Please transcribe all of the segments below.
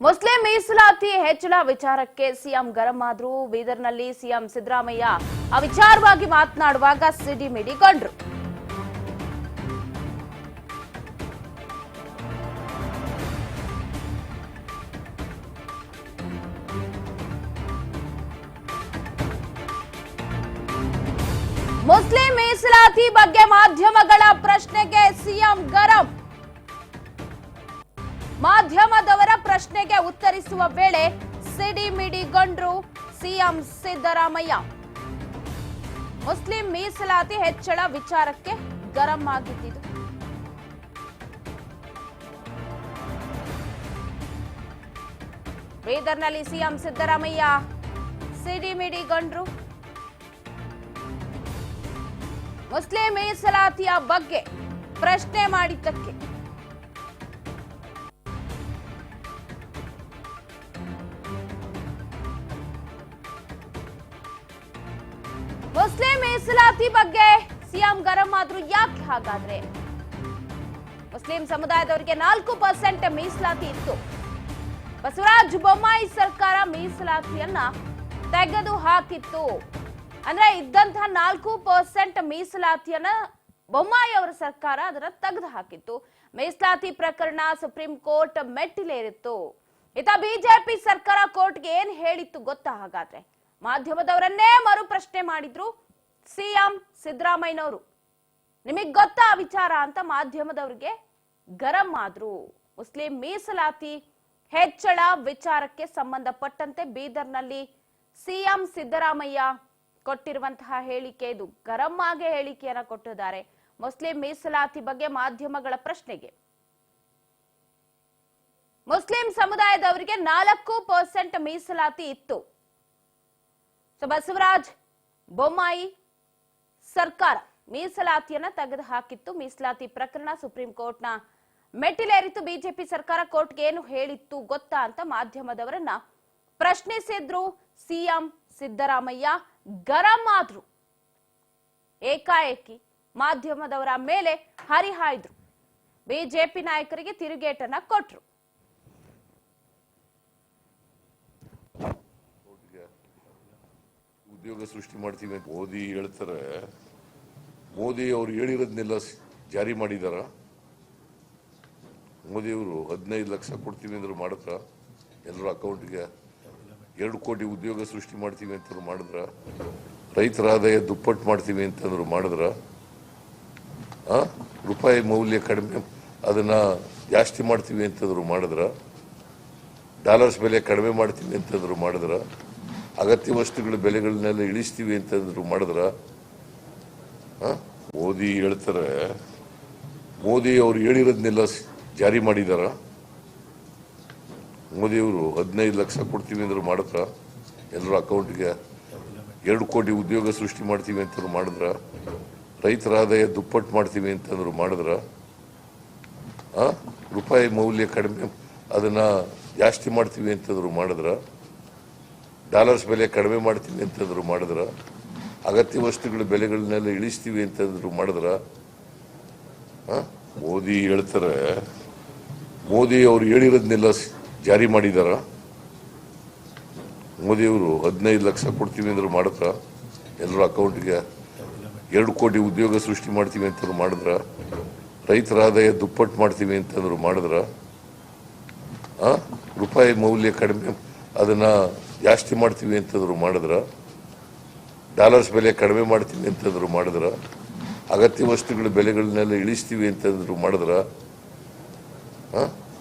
Muslim ಮೀಸಲಾತಿ ಹೆಚ್ಚಳ ವಿಚಾರಕ್ಕೆ ಸಿಎಂ ಗರಂ ಆದ್ರು. ಬೀದರ್ನಲ್ಲಿ ಸಿಎಂ ಸಿದ್ದರಾಮಯ್ಯ ಆ ವಿಚಾರವಾಗಿ ಮಾತನಾಡುವಾಗ ಸಿಡಿಮಿಡಿಗೊಂಡ್ರು. ಮುಸ್ಲಿಂ ಮೀಸಲಾತಿ ಬಗ್ಗೆ ಮಾಧ್ಯಮಗಳ ಪ್ರಶ್ನೆಗೆ ಸಿಎಂ ಗರಂ. ಮಾಧ್ಯಮದವರ ಪ್ರಶ್ನೆಗೆ ಉತ್ತರಿಸುವ ವೇಳೆ ಸಿಡಿಮಿಡಿಗೊಂಡ್ರು ಸಿಎಂ ಸಿದ್ದರಾಮಯ್ಯ. ಮುಸ್ಲಿಂ ಮೀಸಲಾತಿ ಹೆಚ್ಚಳ ವಿಚಾರಕ್ಕೆ ಗರಂ ಆಗಿದ್ದಿದ್ದು. ಬೀದರ್ನಲ್ಲಿ ಸಿಎಂ ಸಿದ್ದರಾಮಯ್ಯ ಸಿಡಿಮಿಡಿಗೊಂಡ್ರು. ಮುಸ್ಲಿಂ ಮೀಸಲಾತಿಯ ಬಗ್ಗೆ ಪ್ರಶ್ನೆ ಮಾಡಿದ್ದಕ್ಕೆ ಮುಸ್ಲಿಂ ಮೀಸಲಾತಿ ಬಗ್ಗೆ ಸಿಎಂ ಗರಂ ಆದ್ರು. ಯಾಕೆ ಹಾಗಾದ್ರೆ? ಮುಸ್ಲಿಂ ಸಮುದಾಯದವರಿಗೆ 4% ಮೀಸಲಾತಿ ಇತ್ತು. ಬಸವರಾಜ ಬೊಮ್ಮಾಯಿ ಸರ್ಕಾರ ಮೀಸಲಾತಿಯನ್ನ ತೆಗೆದು ಹಾಕಿತ್ತು. ಅಂದ್ರೆ ಇದ್ದಂತಹ 4% ಮೀಸಲಾತಿಯನ್ನ ಬೊಮ್ಮಾಯಿ ಅವರ ಸರ್ಕಾರ ಅದನ್ನ ತೆಗೆದು ಹಾಕಿತ್ತು. ಮೀಸಲಾತಿ ಪ್ರಕರಣ ಸುಪ್ರೀಂ ಕೋರ್ಟ್ ಮೆಟ್ಟಿಲೇರಿತ್ತು. ಇತ್ತ ಬಿಜೆಪಿ ಸರ್ಕಾರ ಕೋರ್ಟ್ಗೆ ಏನ್ ಹೇಳಿತ್ತು ಗೊತ್ತಾ? ಹಾಗಾದ್ರೆ ಮಾಧ್ಯಮದವರನ್ನೇ ಮರು ಪ್ರಶ್ನೆ ಮಾಡಿದ್ರು ಸಿಎಂ ಸಿದ್ದರಾಮಯ್ಯನವರು. ನಿಮಗ್ ಗೊತ್ತಾ ವಿಚಾರ ಅಂತ ಮಾಧ್ಯಮದವರಿಗೆ ಗರಂ ಆದ್ರು. ಮುಸ್ಲಿಂ ಮೀಸಲಾತಿ ಹೆಚ್ಚಳ ವಿಚಾರಕ್ಕೆ ಸಂಬಂಧಪಟ್ಟಂತೆ ಬೀದರ್ನಲ್ಲಿ ಸಿಎಂ ಸಿದ್ದರಾಮಯ್ಯ ಕೊಟ್ಟಿರುವಂತಹ ಹೇಳಿಕೆ ಇದು. ಗರಂ ಆಗಿ ಹೇಳಿಕೆಯನ್ನ ಕೊಟ್ಟಿದ್ದಾರೆ. ಮುಸ್ಲಿಂ ಮೀಸಲಾತಿ ಬಗ್ಗೆ ಮಾಧ್ಯಮಗಳ ಪ್ರಶ್ನೆಗೆ ಮುಸ್ಲಿಂ ಸಮುದಾಯದವರಿಗೆ 4% ಮೀಸಲಾತಿ ಇತ್ತು. ಬಸವರಾಜ ಬೊಮ್ಮಾಯಿ ಸರ್ಕಾರ ಮೀಸಲಾತಿಯನ್ನ ತೆಗೆದು ಹಾಕಿತ್ತು. ಮೀಸಲಾತಿ ಪ್ರಕರಣ ಸುಪ್ರೀಂ ಕೋರ್ಟ್ನ ಮೆಟ್ಟಿಲೇರಿತ್ತು. ಬಿಜೆಪಿ ಸರ್ಕಾರ ಕೋರ್ಟ್ಗೆ ಏನು ಹೇಳಿತ್ತು ಗೊತ್ತಾ ಅಂತ ಮಾಧ್ಯಮದವರನ್ನ ಪ್ರಶ್ನಿಸಿದ್ರು ಸಿಎಂ ಸಿದ್ದರಾಮಯ್ಯ. ಗರಂ ಆದ್ರು. ಏಕಾಏಕಿ ಮಾಧ್ಯಮದವರ ಮೇಲೆ ಹರಿಹಾಯ್ದ್ರು. ಬಿಜೆಪಿ ನಾಯಕರಿಗೆ ತಿರುಗೇಟನ್ನ ಕೊಟ್ರು. ಉದ್ಯೋಗ ಸೃಷ್ಟಿ ಮಾಡ್ತೀವಿ ಅಂತ ಮೋದಿ ಹೇಳ್ತಾರೆ. ಮೋದಿ ಅವರು ಹೇಳಿರೋದನ್ನೆಲ್ಲ ಜಾರಿ ಮಾಡಿದಾರ? ಮೋದಿ ಅವರು 15 ಲಕ್ಷ ಕೊಡ್ತೀವಿ ಅಂದ್ರು ಮಾಡಿದ್ರ? ಎಲ್ಲರ ಅಕೌಂಟ್ಗೆ 2 ಕೋಟಿ ಉದ್ಯೋಗ ಸೃಷ್ಟಿ ಮಾಡ್ತೀವಿ ಅಂತಂದ್ರು ಮಾಡಿದ್ರ? ರೈತರ ಆದಾಯ ದುಪ್ಪಟ್ಟು ಮಾಡ್ತೀವಿ ಅಂತಂದ್ರು ಮಾಡಿದ್ರ? ರೂಪಾಯಿ ಮೌಲ್ಯ ಕಡಿಮೆ ಅದನ್ನ ಜಾಸ್ತಿ ಮಾಡ್ತೀವಿ ಅಂತಂದ್ರು ಮಾಡಿದ್ರ? ಡಾಲರ್ಸ್ ಬೆಲೆ ಕಡಿಮೆ ಮಾಡ್ತೀವಿ ಅಂತಂದ್ರು ಮಾಡಿದ್ರ? ಅಗತ್ಯ ವಸ್ತುಗಳ ಬೆಲೆಗಳನ್ನೆಲ್ಲ ಇಳಿಸ್ತೀವಿ ಅಂತಂದ್ರು ಮಾಡಿದ್ರ? ಮೋದಿ ಹೇಳ್ತಾರೆ. ಮೋದಿ ಅವರು ಹೇಳಿರೋದನ್ನೆಲ್ಲ ಜಾರಿ ಮಾಡಿದಾರ? ಮೋದಿ ಅವರು 15 ಲಕ್ಷ ಕೊಡ್ತೀವಿ ಅಂದ್ರು ಮಾಡಿದ್ರ? ಎಲ್ಲರ ಅಕೌಂಟ್ಗೆ 2 ಕೋಟಿ ಉದ್ಯೋಗ ಸೃಷ್ಟಿ ಮಾಡ್ತೀವಿ ಅಂತಂದ್ರು ಮಾಡಿದ್ರ? ರೈತರ ಆದಾಯ ದುಪ್ಪಟ್ಟು ಮಾಡ್ತೀವಿ ಅಂತಂದ್ರು ಮಾಡಿದ್ರ? ರೂಪಾಯಿ ಮೌಲ್ಯ ಕಡಿಮೆ ಅದನ್ನ ಜಾಸ್ತಿ ಮಾಡ್ತೀವಿ ಅಂತಂದ್ರು ಮಾಡಿದ್ರ? ಡಾಲರ್ಸ್ ಬೆಲೆ ಕಡಿಮೆ ಮಾಡ್ತೀವಿ ಅಂತಂದ್ರು ಮಾಡಿದ್ರ? ಅಗತ್ಯ ವಸ್ತುಗಳ ಬೆಲೆಗಳನ್ನೆಲ್ಲ ಇಳಿಸ್ತೀವಿ ಅಂತಂದ್ರು ಮಾಡಿದ್ರ? ಮೋದಿ ಹೇಳ್ತಾರೆ. ಮೋದಿ ಅವರು ಹೇಳಿರೋದನ್ನೆಲ್ಲ ಜಾರಿ ಮಾಡಿದಾರ? ಮೋದಿ ಅವರು 15 ಲಕ್ಷ ಕೊಡ್ತೀವಿ ಅಂದ್ರು ಮಾಡಿದ್ರ? ಎಲ್ಲರ ಅಕೌಂಟ್ಗೆ 2 ಕೋಟಿ ಉದ್ಯೋಗ ಸೃಷ್ಟಿ ಮಾಡ್ತೀವಿ ಅಂತಂದ್ರು ಮಾಡಿದ್ರ? ರೈತರ ಆದಾಯ ದುಪ್ಪಟ್ಟು ಮಾಡ್ತೀವಿ ಅಂತಂದ್ರು ಮಾಡಿದ್ರ? ರೂಪಾಯಿ ಮೌಲ್ಯ ಕಡಿಮೆ ಅದನ್ನ ಜಾಸ್ತಿ ಮಾಡ್ತೀವಿ ಅಂತಂದ್ರು ಮಾಡಿದ್ರ? ಡಾಲರ್ಸ್ ಬೆಲೆ ಕಡಿಮೆ ಮಾಡ್ತೀವಿ ಅಂತಂದ್ರು ಮಾಡಿದ್ರ? ಅಗತ್ಯ ವಸ್ತುಗಳ ಬೆಲೆಗಳನ್ನೆಲ್ಲ ಇಳಿಸ್ತೀವಿ ಅಂತಂದ್ರು ಮಾಡಿದ್ರ?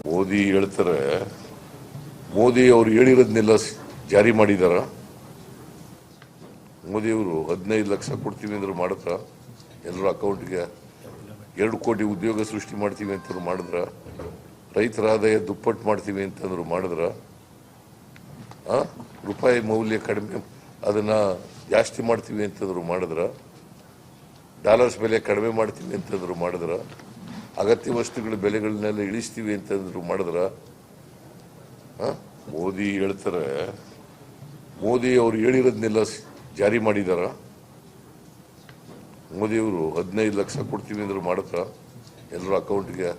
ಮೋದಿ ಹೇಳ್ತಾರೆ. ಮೋದಿ ಅವರು ಹೇಳಿರೋದನ್ನೆಲ್ಲ ಜಾರಿ ಮಾಡಿದಾರ? ಮೋದಿ ಅವರು 15 ಲಕ್ಷ ಕೊಡ್ತೀವಿ ಅಂದ್ರು ಮಾಡಿದ್ರ? ಎಲ್ಲರ ಅಕೌಂಟ್ಗೆ 2 ಕೋಟಿ ಉದ್ಯೋಗ ಸೃಷ್ಟಿ ಮಾಡ್ತೀವಿ ಅಂತಂದ್ರು ಮಾಡಿದ್ರ? ರೈತರ ಆದಾಯ ದುಪ್ಪಟ್ಟು ಮಾಡ್ತೀವಿ ಅಂತಂದ್ರು ಮಾಡಿದ್ರ? ರೂಪಾಯಿ ಮೌಲ್ಯ ಕಡಿಮೆ ಅದನ್ನ ಜಾಸ್ತಿ ಮಾಡ್ತೀವಿ ಅಂತಂದ್ರು ಮಾಡಿದ್ರ? ಡಾಲರ್ಸ್ ಬೆಲೆ ಕಡಿಮೆ ಮಾಡ್ತೀವಿ ಅಂತಂದ್ರು ಮಾಡಿದ್ರ? ಅಗತ್ಯ ವಸ್ತುಗಳ ಬೆಲೆಗಳನ್ನೆಲ್ಲ ಇಳಿಸ್ತೀವಿ ಅಂತಂದ್ರು ಮಾಡಿದ್ರ? ಮೋದಿ ಹೇಳ್ತಾರೆ. ಮೋದಿ ಅವರು ಹೇಳಿರೋದನ್ನೆಲ್ಲ ಜಾರಿ ಮಾಡಿದಾರ? ಮೋದಿ ಅವರು 15 ಲಕ್ಷ ಕೊಡ್ತೀವಿ ಅಂದ್ರು ಮಾಡಿದ್ರ? ಎಲ್ಲರ ಅಕೌಂಟ್ಗೆ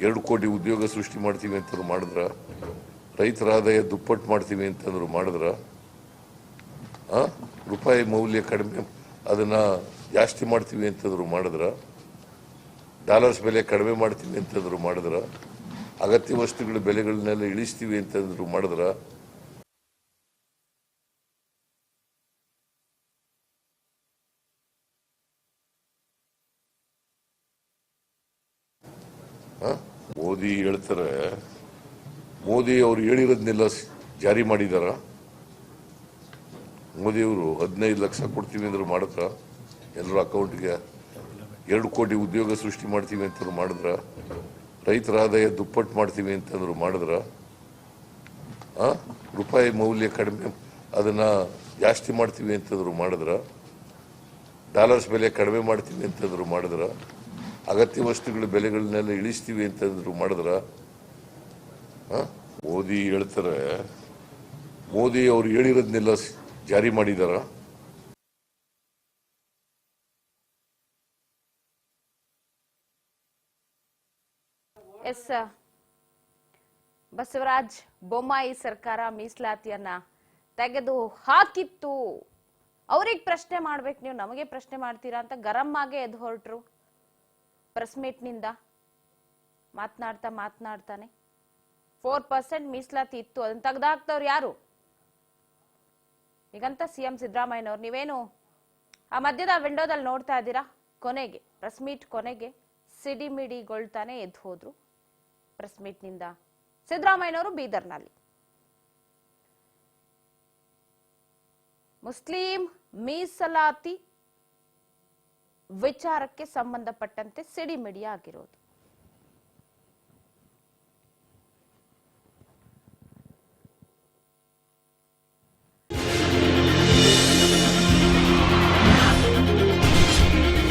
2 ಕೋಟಿ ಉದ್ಯೋಗ ಸೃಷ್ಟಿ ಮಾಡ್ತೀವಿ ಅಂತ ಮಾಡಿದ್ರ? ರೈತರ ಆದಾಯ ದುಪ್ಪಟ್ಟು ಮಾಡ್ತೀವಿ ಅಂತಂದ್ರು ಮಾಡಿದ್ರ ರೂಪಾಯಿ ಮೌಲ್ಯ ಕಡಿಮೆ ಅದನ್ನ ಜಾಸ್ತಿ ಮಾಡ್ತೀವಿ ಅಂತಂದ್ರು ಮಾಡಿದ್ರ ಡಾಲರ್ಸ್ ಬೆಲೆ ಕಡಿಮೆ ಮಾಡ್ತೀವಿ ಅಂತಂದ್ರು ಮಾಡಿದ್ರ ಅಗತ್ಯ ವಸ್ತುಗಳ ಬೆಲೆಗಳನ್ನೆಲ್ಲ ಇಳಿಸ್ತೀವಿ ಅಂತಂದ್ರು ಮಾಡಿದ್ರ ಮೋದಿ ಹೇಳ್ತಾರೆ, ಮೋದಿ ಅವರು ಹೇಳಿರೋದನ್ನೆಲ್ಲ ಜಾರಿ ಮಾಡಿದಾರ? ಮೋದಿ ಅವರು 15 ಲಕ್ಷ ಕೊಡ್ತೀವಿ ಅಂದ್ರು ಮಾಡಿದ್ರ? ಎಲ್ಲರ ಅಕೌಂಟ್ಗೆ 2 ಕೋಟಿ ಉದ್ಯೋಗ ಸೃಷ್ಟಿ ಮಾಡ್ತೀವಿ ಅಂತಂದ್ರು ಮಾಡಿದ್ರ? ರೈತರ ಆದಾಯ ದುಪ್ಪಟ್ಟು ಮಾಡ್ತೀವಿ ಅಂತಂದ್ರು ಮಾಡಿದ್ರ? ರೂಪಾಯಿ ಮೌಲ್ಯ ಕಡಿಮೆ ಅದನ್ನ ಜಾಸ್ತಿ ಮಾಡ್ತೀವಿ ಅಂತಂದ್ರು ಮಾಡಿದ್ರ? ಡಾಲರ್ಸ್ ಬೆಲೆ ಕಡಿಮೆ ಮಾಡ್ತೀವಿ ಅಂತಂದ್ರು ಮಾಡಿದ್ರ? ಅಗತ್ಯ ವಸ್ತುಗಳ ಬೆಲೆಗಳನ್ನೆಲ್ಲ ಇಳಿಸ್ತೀವಿ ಅಂತಂದ್ರು ಮಾಡಿದ್ರ? ಮೋದಿ ಹೇಳ್ತಾರೆ, ಮೋದಿ ಅವರು ಹೇಳಿರೋದನ್ನೆಲ್ಲ ಜಾರಿ ಮಾಡಿದಾರ? ಎಸ್, ಬಸವರಾಜ್ ಬೊಮ್ಮಾಯಿ ಸರ್ಕಾರ ಮೀಸಲಾತಿಯನ್ನ ತೆಗೆದು ಹಾಕಿತ್ತು, ಅವ್ರಿಗೆ ಪ್ರಶ್ನೆ ಮಾಡ್ಬೇಕು, ನೀವು ನಮಗೆ ಪ್ರಶ್ನೆ ಮಾಡ್ತೀರಾ ಅಂತ ಗರಂ ಆಗಿ ಎದ್ದು ಹೊರಟ್ರು. ಪ್ರೆಸ್ ಮೀಟ್ ನಿಂದ ಮಾತನಾಡ್ತಾನೆ 4% ಮೀಸಲಾತಿ ಇತ್ತು, ಅದನ್ನ ತೆಗೆದಾಕ್ತವ್ರು ಯಾರು? ಈಗಂತ ಸಿಎಂ ಸಿದ್ದರಾಮಯ್ಯನವ್ರು ನೀವೇನು ಆ ಮಧ್ಯದ ವಿಂಡೋದಲ್ಲಿ ನೋಡ್ತಾ ಇದ್ದೀರಾ, ಕೊನೆಗೆ ಪ್ರೆಸ್ ಮೀಟ್ ಕೊನೆಗೆ ಸಿಡಿಮಿಡಿಗೊಳ್ತಾನೆ ಎದ್ದು ಹೋದ್ರು. ಪ್ರೆಸ್ ಮೀಟ್ ನಿಂದ ಸಿದ್ದರಾಮಯ್ಯನವರು ಬೀದರ್ನಲ್ಲಿ ಮುಸ್ಲಿಂ ಮೀಸಲಾತಿ ವಿಚಾರಕ್ಕೆ ಸಂಬಂಧಪಟ್ಟಂತೆ ಸಿಡಿಮಿಡಿ ಆಗಿರೋದು.